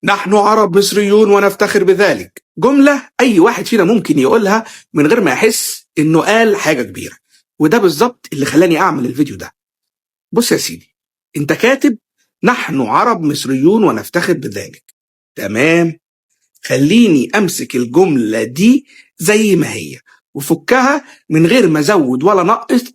نحن عرب مصريون ونفتخر بذلك، جملة أي واحد فينا ممكن يقولها من غير ما يحس إنه قال حاجة كبيرة. وده بالظبط اللي خلاني أعمل الفيديو ده. بص يا سيدي، أنت كاتب نحن عرب مصريون ونفتخر بذلك، تمام؟ خليني أمسك الجملة دي زي ما هي وفكها من غير ما أزود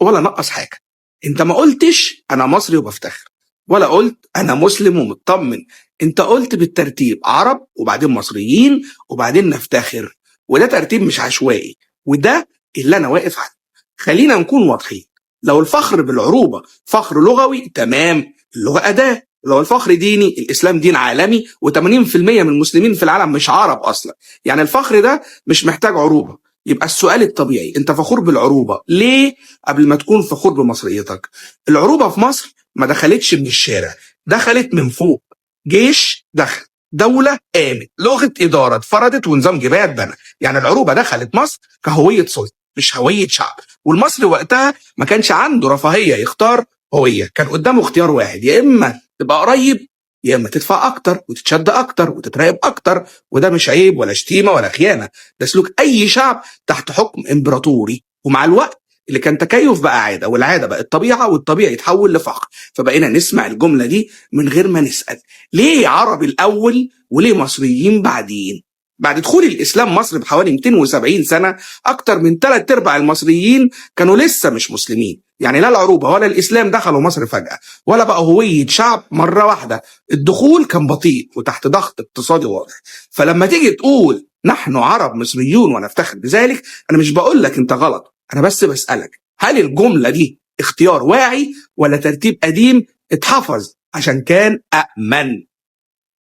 ولا نقص حاجة. أنت ما قلتش أنا مصري وبفتخر، ولا قلت أنا مسلم ومطمن. أنت قلت بالترتيب عرب وبعدين مصريين وبعدين نفتخر، وده ترتيب مش عشوائي، وده اللي أنا واقف عنه. خلينا نكون واضحين، لو الفخر بالعروبة فخر لغوي تمام، اللغة أداة. لو الفخر ديني، الإسلام دين عالمي و80% من المسلمين في العالم مش عرب أصلا، يعني الفخر ده مش محتاج عروبة. يبقى السؤال الطبيعي، أنت فخور بالعروبة ليه قبل ما تكون فخور بمصريتك؟ العروبة في مصر ما دخلتش من الشارع، دخلت من فوق. جيش دخل، دولة قامت، لغة إدارة اتفرضت، ونظام جباية اتبنى. يعني العروبة دخلت مصر كهوية سلطة مش هوية شعب. والمصري وقتها ما كانش عنده رفاهية يختار هوية، كان قدامه اختيار واحد، يا إما تبقى قريب يا اما تدفع اكتر وتتشد اكتر وتتراقب اكتر. وده مش عيب ولا شتيمه ولا خيانه، ده سلوك اي شعب تحت حكم امبراطوري. ومع الوقت اللي كان تكيف بقى عاده، والعاده بقت طبيعه، والطبيعي يتحول لفخر. فبقينا نسمع الجمله دي من غير ما نسال ليه عرب الاول وليه مصريين بعدين. بعد دخول الاسلام مصر بحوالي 270 سنه، اكتر من 3/4 المصريين كانوا لسه مش مسلمين. يعني لا العروبه ولا الاسلام دخلوا مصر فجاه، ولا بقى هويه شعب مره واحده. الدخول كان بطيء وتحت ضغط اقتصادي واضح. فلما تيجي تقول نحن عرب مصريون ونفتخر بذلك، انا مش بقول لك انت غلط، انا بس بسالك هل الجمله دي اختيار واعي ولا ترتيب قديم اتحفظ عشان كان أأمن؟